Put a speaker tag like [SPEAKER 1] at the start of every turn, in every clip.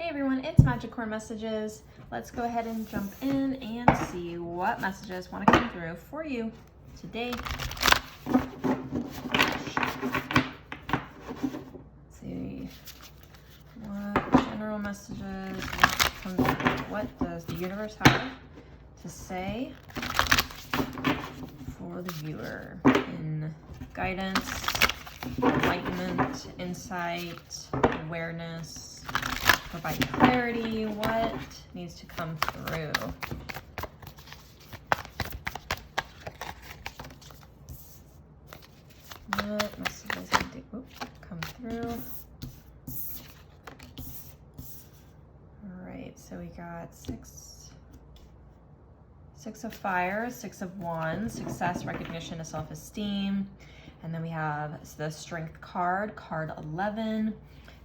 [SPEAKER 1] Hey everyone, it's Madgicorn Messages. Let's go ahead and jump in and see what messages want to come through for you today. Let's see what general messages come through. What does the universe have to say for the viewer in guidance, enlightenment, insight, awareness? Provide clarity. What needs to come through? What messages need to come through? All right, so we got six of fire, 6 of wands, success, recognition, and self-esteem. And then we have the strength card, card 11.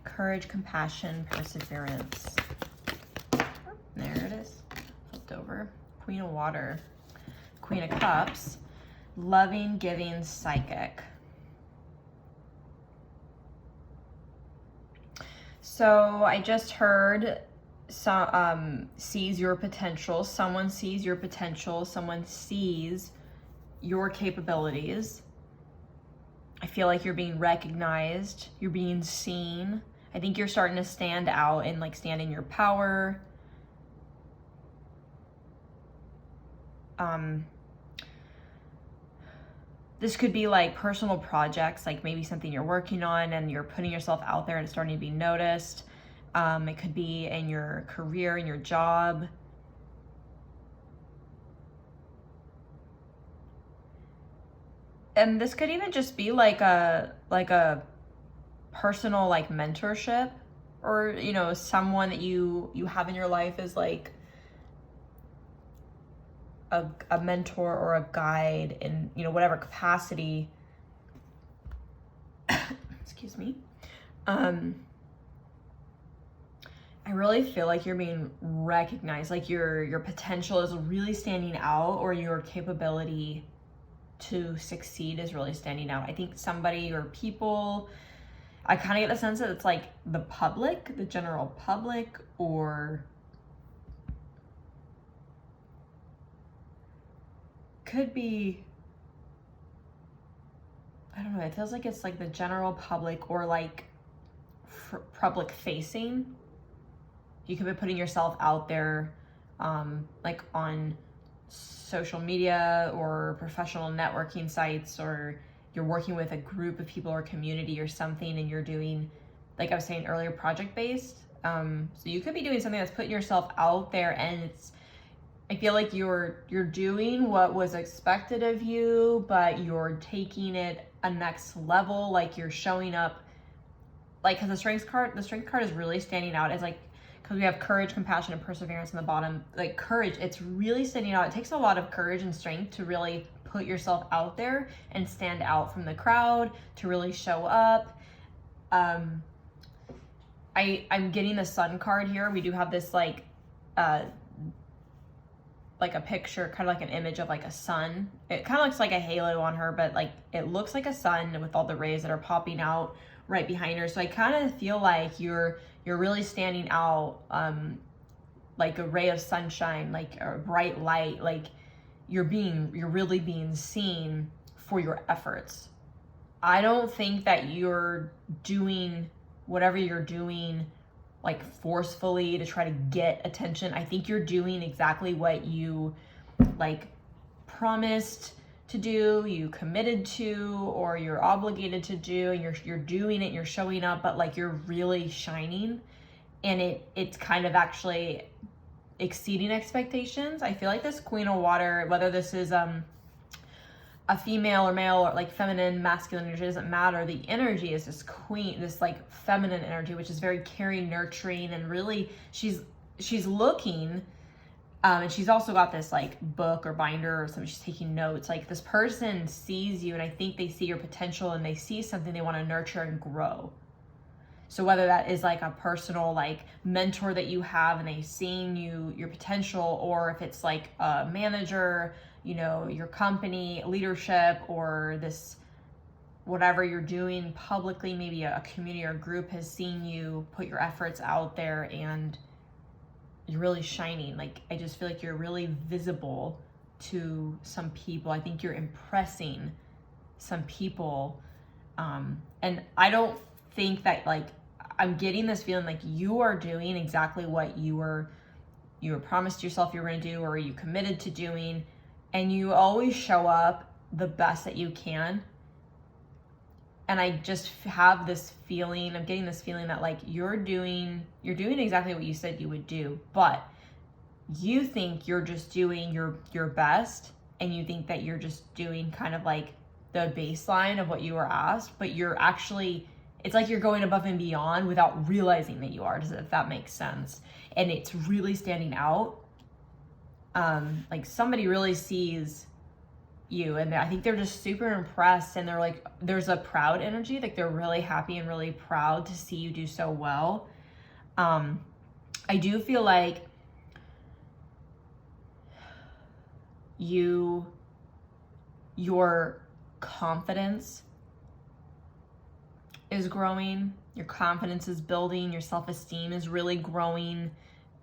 [SPEAKER 1] Courage, compassion, perseverance. There it is. Flipped over. Queen of water. Queen of cups. Loving, giving, psychic. So I just heard sees your potential. Someone sees your potential. Someone sees your capabilities. I feel like you're being recognized. You're being seen. I think you're starting to stand out and stand in your power. This could be personal projects, maybe something you're working on and you're putting yourself out there and it's starting to be noticed. It could be in your career, in your job. And this could even just be like a personal mentorship, or someone that you have in your life is a mentor or a guide in whatever capacity. Excuse me. I really feel like you're being recognized, your potential is really standing out, or your capability to succeed is really standing out. I think somebody or people, I kind of get the sense that it's the public, the general public, or could be, I don't know, it feels like it's the general public, or public facing. You could be putting yourself out there on social media or professional networking sites, or you're working with a group of people or community or something, and you're doing, like I was saying earlier, project-based. So you could be doing something that's putting yourself out there, and I feel like you're doing what was expected of you, but you're taking it a next level. You're showing up, because the strength card is really standing out as because we have courage, compassion, and perseverance on the bottom. Courage, it's really standing out. It takes a lot of courage and strength to really put yourself out there and stand out from the crowd, to really show up. I'm getting the sun card here. We do have this a picture, kind of an image of a sun. It kind of looks like a halo on her, but it looks like a sun with all the rays that are popping out right behind her. So I kind of feel like you're really standing out, like a ray of sunshine, a bright light, you're really being seen for your efforts. I don't think that you're doing whatever you're doing forcefully to try to get attention. I think you're doing exactly what you promised to do, you committed to, or you're obligated to do, and you're doing it, you're showing up, but you're really shining, and it's kind of actually exceeding expectations. I feel like this Queen of Water, whether this is a female or male, or feminine, masculine energy, doesn't matter. The energy is this queen, this feminine energy, which is very caring, nurturing, and really she's looking, and she's also got this book or binder or something. She's taking notes. This person sees you, and I think they see your potential, and they see something they want to nurture and grow. So whether that is a personal mentor that you have, and they've seen your potential, or if it's a manager, your company leadership, or this whatever you're doing publicly, maybe a community or group has seen you put your efforts out there and you're really shining. Like, I just feel like you're really visible to some people. I think you're impressing some people. And I don't think that, like, I'm getting this feeling like you are doing exactly what you were promised yourself you were going to do, or you committed to doing, and you always show up the best that you can. And I just have this feeling, I'm getting this feeling that, like, you're doing exactly what you said you would do, but you think you're just doing your best, and you think that you're just doing kind of like the baseline of what you were asked, but you're actually, it's like you're going above and beyond without realizing that you are, if that makes sense. And it's really standing out. Like, somebody really sees you, and I think they're just super impressed, and they're like, there's a proud energy, like they're really happy and really proud to see you do so well. I do feel like your confidence is growing, your confidence is building, your self-esteem is really growing,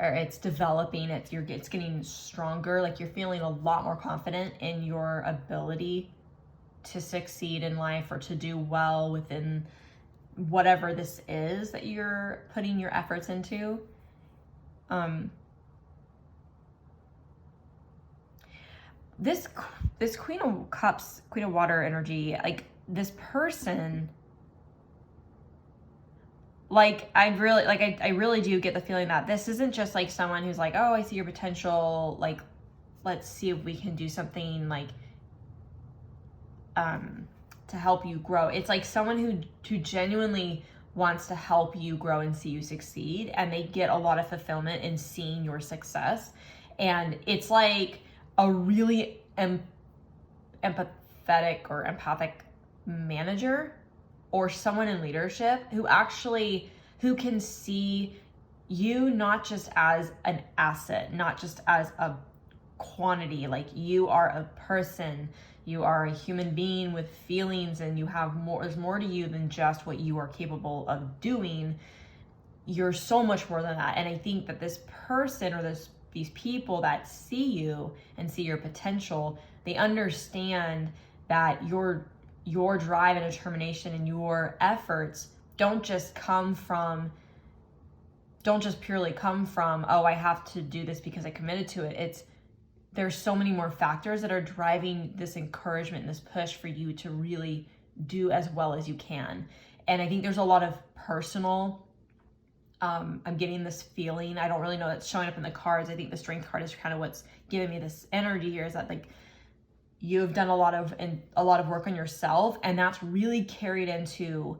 [SPEAKER 1] or it's developing, it's getting stronger. Like, you're feeling a lot more confident in your ability to succeed in life, or to do well within whatever this is that you're putting your efforts into. This Queen of Cups, Queen of Water energy, like, this person, like, I really do get the feeling that this isn't just like someone who's like, oh, I see your potential, like, let's see if we can do something, like, to help you grow. It's like someone who genuinely wants to help you grow and see you succeed, and they get a lot of fulfillment in seeing your success. And it's like a really empathetic or empathic manager, or someone in leadership who can see you not just as an asset, not just as a quantity. Like, you are a person, you are a human being with feelings, and there's more to you than just what you are capable of doing. You're so much more than that. And I think that this person, or these people that see you and see your potential, they understand that your drive and determination and your efforts don't just purely come from, oh, I have to do this because I committed to it. There's so many more factors that are driving this encouragement and this push for you to really do as well as you can. And I think there's a lot of personal, I'm getting this feeling, I don't really know that's showing up in the cards. I think the Strength card is kind of what's giving me this energy here, is that, like, you've done a lot of work on yourself, and that's really carried into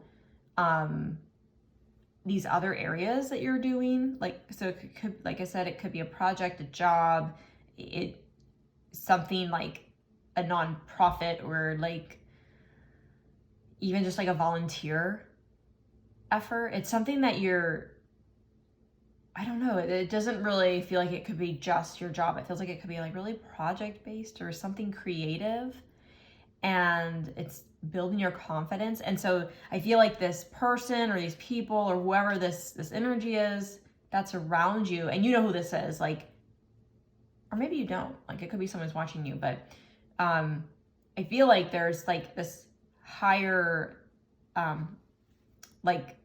[SPEAKER 1] these other areas that you're doing. Like, so it could, like I said, it could be a project, a job, something like a nonprofit, or like even just like a volunteer effort. It's something that I don't know, it doesn't really feel like it could be just your job. It feels like it could be like really project based or something creative, and it's building your confidence. And so I feel like this person or these people or whoever this energy is that's around you, and you know who this is, like, or maybe you don't, like, it could be someone's watching you, but I feel like there's like this higher like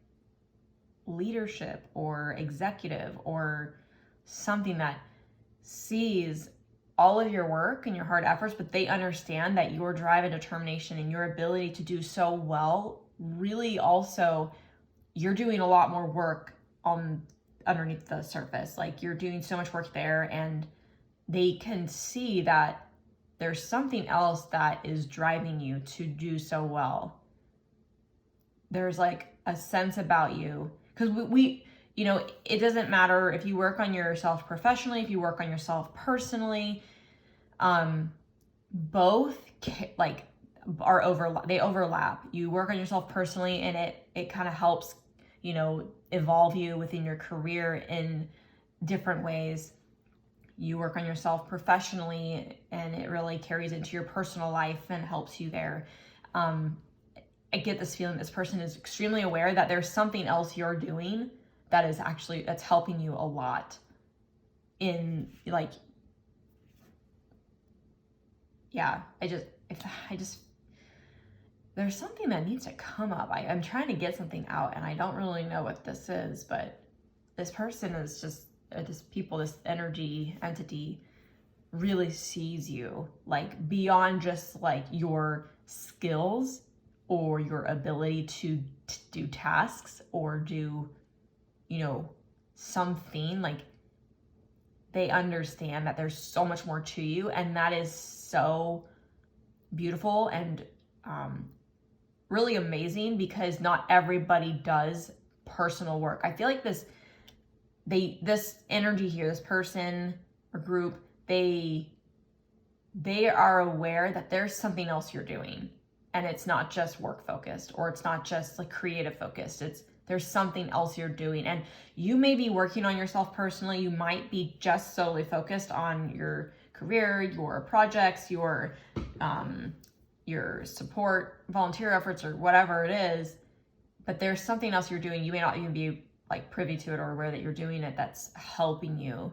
[SPEAKER 1] leadership or executive or something that sees all of your work and your hard efforts, but they understand that your drive and determination and your ability to do so well, really also, you're doing a lot more work underneath the surface. Like, you're doing so much work there, and they can see that there's something else that is driving you to do so well. There's like a sense about you, because we you know, it doesn't matter if you work on yourself professionally, if you work on yourself personally, both like they overlap. You work on yourself personally, and it kind of helps, you know, evolve you within your career in different ways. You work on yourself professionally, and it really carries into your personal life and helps you there. I get this feeling this person is extremely aware that there's something else you're doing that is actually, that's helping you a lot in like, yeah, there's something that needs to come up. I'm trying to get something out and I don't really know what this is, but this person is this energy entity really sees you like beyond just like your skills or your ability to do tasks or do, something. Like they understand that there's so much more to you, and that is so beautiful and really amazing, because not everybody does personal work. I feel like this energy here, this person or group, they are aware that there's something else you're doing, and it's not just work focused, or it's not just like creative focused. There's something else you're doing, and you may be working on yourself personally. You might be just solely focused on your career, your projects, your support, volunteer efforts, or whatever it is, but there's something else you're doing. You may not even be like privy to it or aware that you're doing it, that's helping you.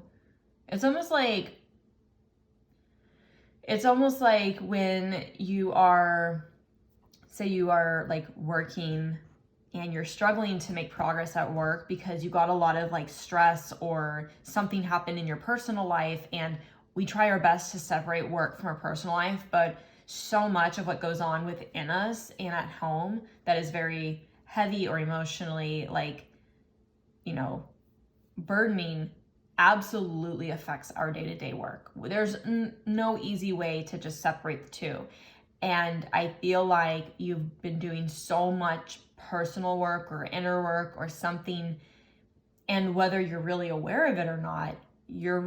[SPEAKER 1] It's almost like when you are, say you are like working and you're struggling to make progress at work because you got a lot of like stress or something happened in your personal life, and we try our best to separate work from our personal life, but so much of what goes on within us and at home that is very heavy or emotionally like, burdening absolutely affects our day-to-day work. There's no easy way to just separate the two. And I feel like you've been doing so much personal work or inner work or something, and whether you're really aware of it or not, you're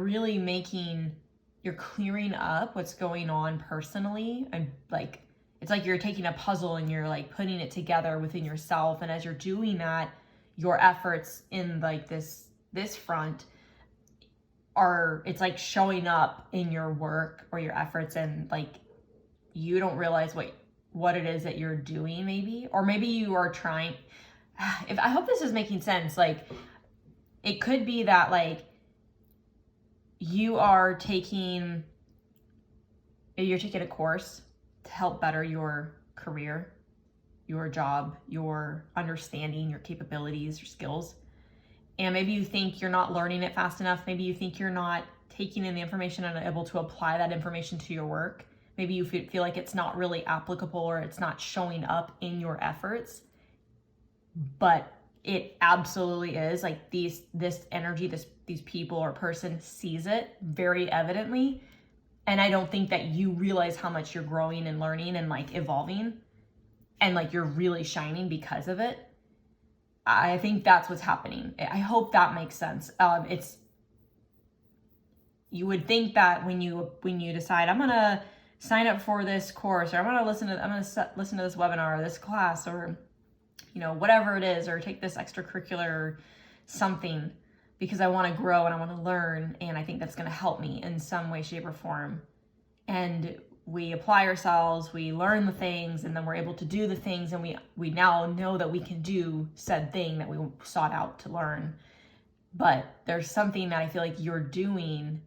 [SPEAKER 1] clearing up what's going on personally. And like, it's like you're taking a puzzle and you're like putting it together within yourself. And as you're doing that, your efforts in like this front it's like showing up in your work or your efforts, and like you don't realize what it is that you're doing, maybe, or maybe you are trying. I hope this is making sense. Like it could be that like you're taking a course to help better your career, your job, your understanding, your capabilities, your skills. And maybe you think you're not learning it fast enough. Maybe you think you're not taking in the information and able to apply that information to your work. Maybe you feel like it's not really applicable or it's not showing up in your efforts. But it absolutely is. Like this energy, these people or person sees it very evidently. And I don't think that you realize how much you're growing and learning and like evolving, and like you're really shining because of it. I think that's what's happening. I hope that makes sense. You would think that when you decide, I'm gonna sign up for this course, or I'm gonna listen to this webinar or this class, or whatever it is, or take this extracurricular or something, because I want to grow and I want to learn, and I think that's going to help me in some way, shape, or form. And we apply ourselves, we learn the things, and then we're able to do the things, and we now know that we can do said thing that we sought out to learn. But there's something that I feel like you're doing,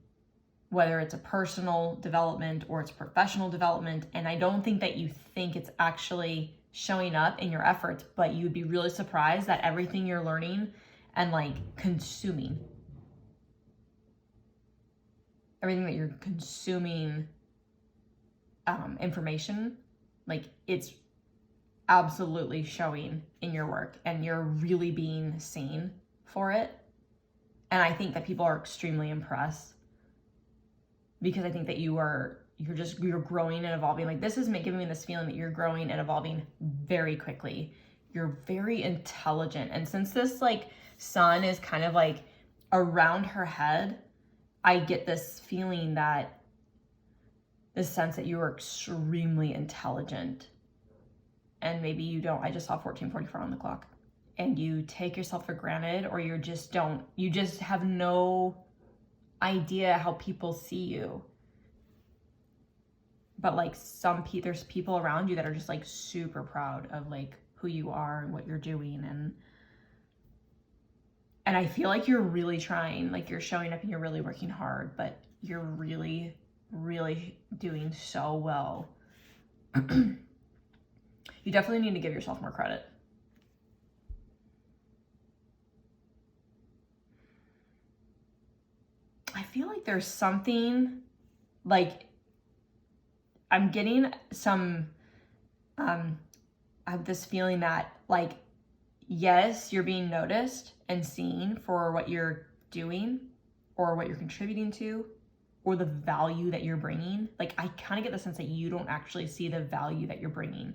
[SPEAKER 1] whether it's a personal development or it's professional development, and I don't think that you think it's actually showing up in your efforts, but you'd be really surprised that everything you're learning and like consuming, everything that you're consuming, information, like it's absolutely showing in your work, and you're really being seen for it. And I think that people are extremely impressed, because I think that you're growing and evolving. Like this is giving me this feeling that you're growing and evolving very quickly. You're very intelligent. And since this like sun is kind of like around her head, I get this feeling that this sense that you are extremely intelligent. And maybe you don't. I just saw 14:44 on the clock. And you take yourself for granted, or you just have no idea how people see you. but like there's people around you that are just like super proud of like who you are and what you're doing. And I feel like you're really trying, like you're showing up and you're really working hard, but you're really, really doing so well. You definitely need to give yourself more credit. I feel like there's something, like, I'm getting some, I have this feeling that, like, yes, you're being noticed and seen for what you're doing or what you're contributing to or the value that you're bringing. Like, I kind of get the sense that you don't actually see the value that you're bringing,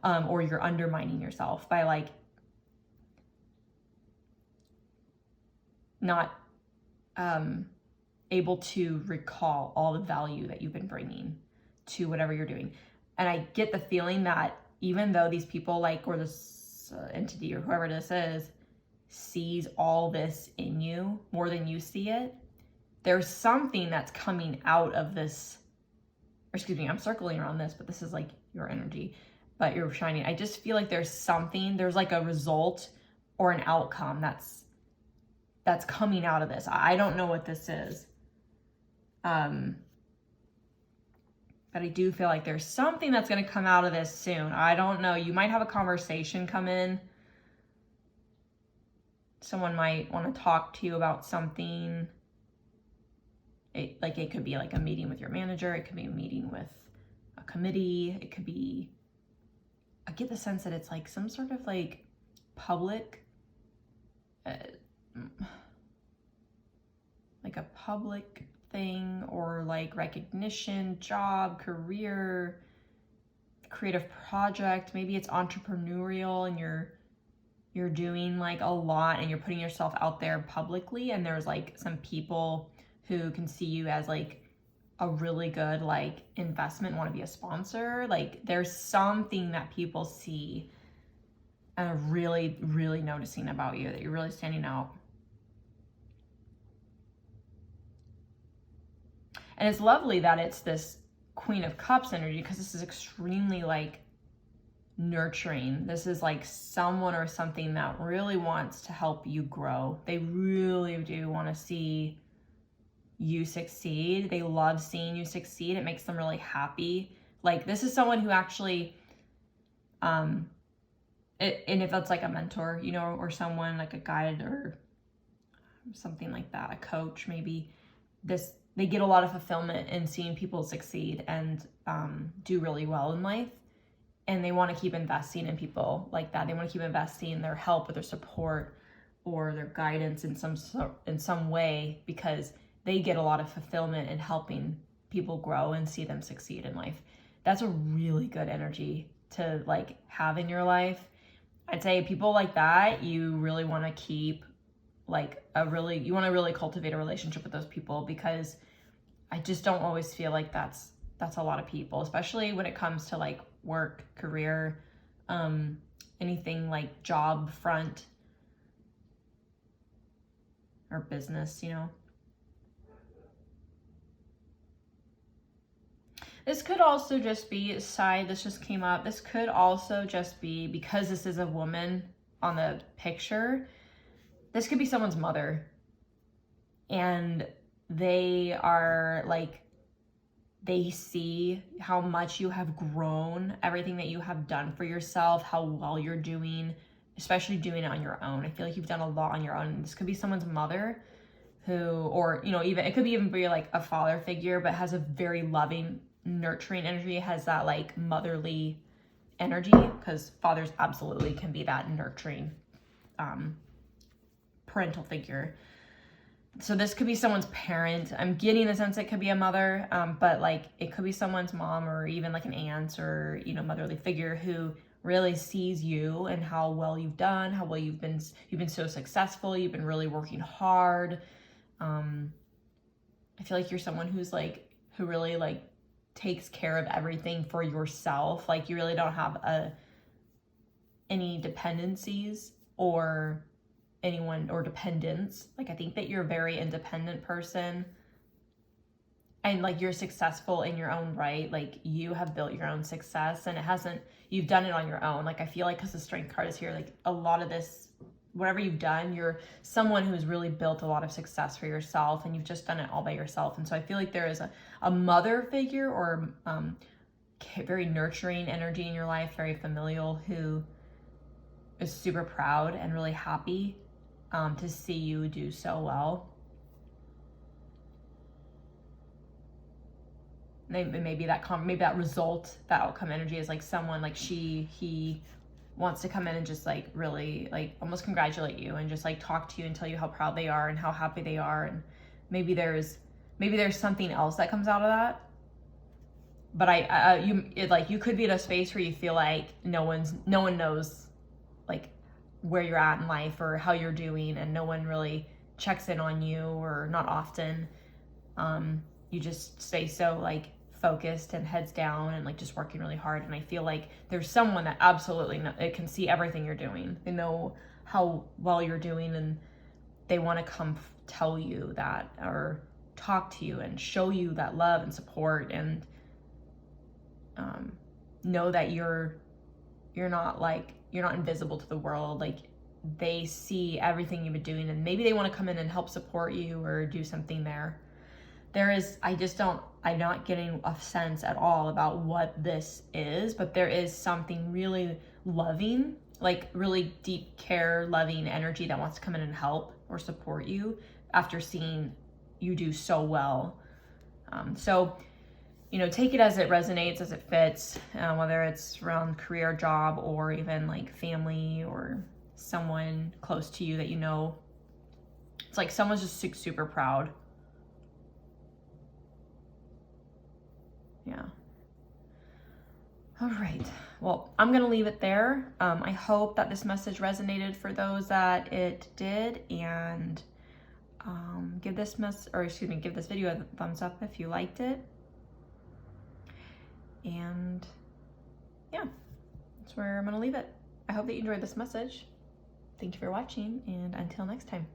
[SPEAKER 1] or you're undermining yourself by, like, not able to recall all the value that you've been bringing to whatever you're doing. And I get the feeling that even though these people, like, or this entity or whoever this is, sees all this in you more than you see it, there's something that's coming out of this, or excuse me, I'm circling around this, but this is like your energy, but you're shining. I just feel like there's something, there's like a result or an outcome that's coming out of this. I don't know what this is. But I do feel like there's something that's going to come out of this soon. I don't know. You might have a conversation come in. Someone might want to talk to you about something. It could be like a meeting with your manager. It could be a meeting with a committee. It could be, I get the sense that it's like some sort of like public, like a public thing, or like recognition, job, career, creative project. Maybe it's entrepreneurial and you're doing like a lot and you're putting yourself out there publicly, and there's like some people who can see you as like a really good like investment, want to be a sponsor. Like there's something that people see and are really, really noticing about you, that you're really standing out. And it's lovely that it's this Queen of Cups energy, because this is extremely like nurturing. This is like someone or something that really wants to help you grow. They really do want to see you succeed. They love seeing you succeed. It makes them really happy. Like this is someone who actually, and if that's like a mentor, you know, or someone like a guide or something like that, a coach maybe, they get a lot of fulfillment in seeing people succeed and do really well in life. And they want to keep investing in people like that. They want to keep investing in their help or their support or their guidance in some way, because they get a lot of fulfillment in helping people grow and see them succeed in life. That's a really good energy to like have in your life. I'd say people like that, you really want to keep like you want to really cultivate a relationship with those people, because I just don't always feel like that's a lot of people, especially when it comes to like work, career, anything like job front or business, you know. This could also just be this just came up. This could also just be, because this is a woman on the picture, this could be someone's mother. And they are like, they see how much you have grown, everything that you have done for yourself, how well you're doing, especially doing it on your own. I feel like you've done a lot on your own. This could be someone's mother who, or, you know, even, it could even be like a father figure, but has a very loving, nurturing energy, has that like motherly energy, because fathers absolutely can be that nurturing parental figure. So this could be someone's parent. I'm getting the sense it could be a mother, but like it could be someone's mom, or even like an aunt, or, you know, motherly figure who really sees you and how well you've done, how well you've been so successful, you've been really working hard. I feel like you're someone who's like, who really like takes care of everything for yourself. Like you really don't have any dependencies or anyone or dependence. Like I think that you're a very independent person. and like you're successful in your own right. Like you have built your own success, and you've done it on your own. Like I feel like because the Strength card is here, like a lot of this, whatever you've done, you're someone who's really built a lot of success for yourself, and you've just done it all by yourself. And so I feel like there is a mother figure or very nurturing energy in your life, very familial, who is super proud and really happy to see you do so well. Maybe that result, that outcome energy is like someone like he wants to come in and just like really like almost congratulate you and just like talk to you and tell you how proud they are and how happy they are. And maybe there's something else that comes out of that. But you could be in a space where you feel like no one knows like where you're at in life or how you're doing, and no one really checks in on you, or not often. You just stay so like focused and heads down and like just working really hard. And I feel like there's someone that absolutely can see everything you're doing. They know how well you're doing, and they want to come tell you that, or talk to you and show you that love and support, and know that you're not invisible to the world. Like they see everything you've been doing, and maybe they want to come in and help support you or do something there. I'm not getting a sense at all about what this is, but there is something really loving, like really deep care, loving energy that wants to come in and help or support you after seeing you do so well. So, take it as it resonates, as it fits, whether it's around career, job, or even like family or someone close to you that you know. It's like someone's just super proud. Yeah. All right. Well, I'm going to leave it there. I hope that this message resonated for those that it did, and give this video a thumbs up if you liked it. And yeah, that's where I'm going to leave it. I hope that you enjoyed this message. Thank you for watching, and until next time.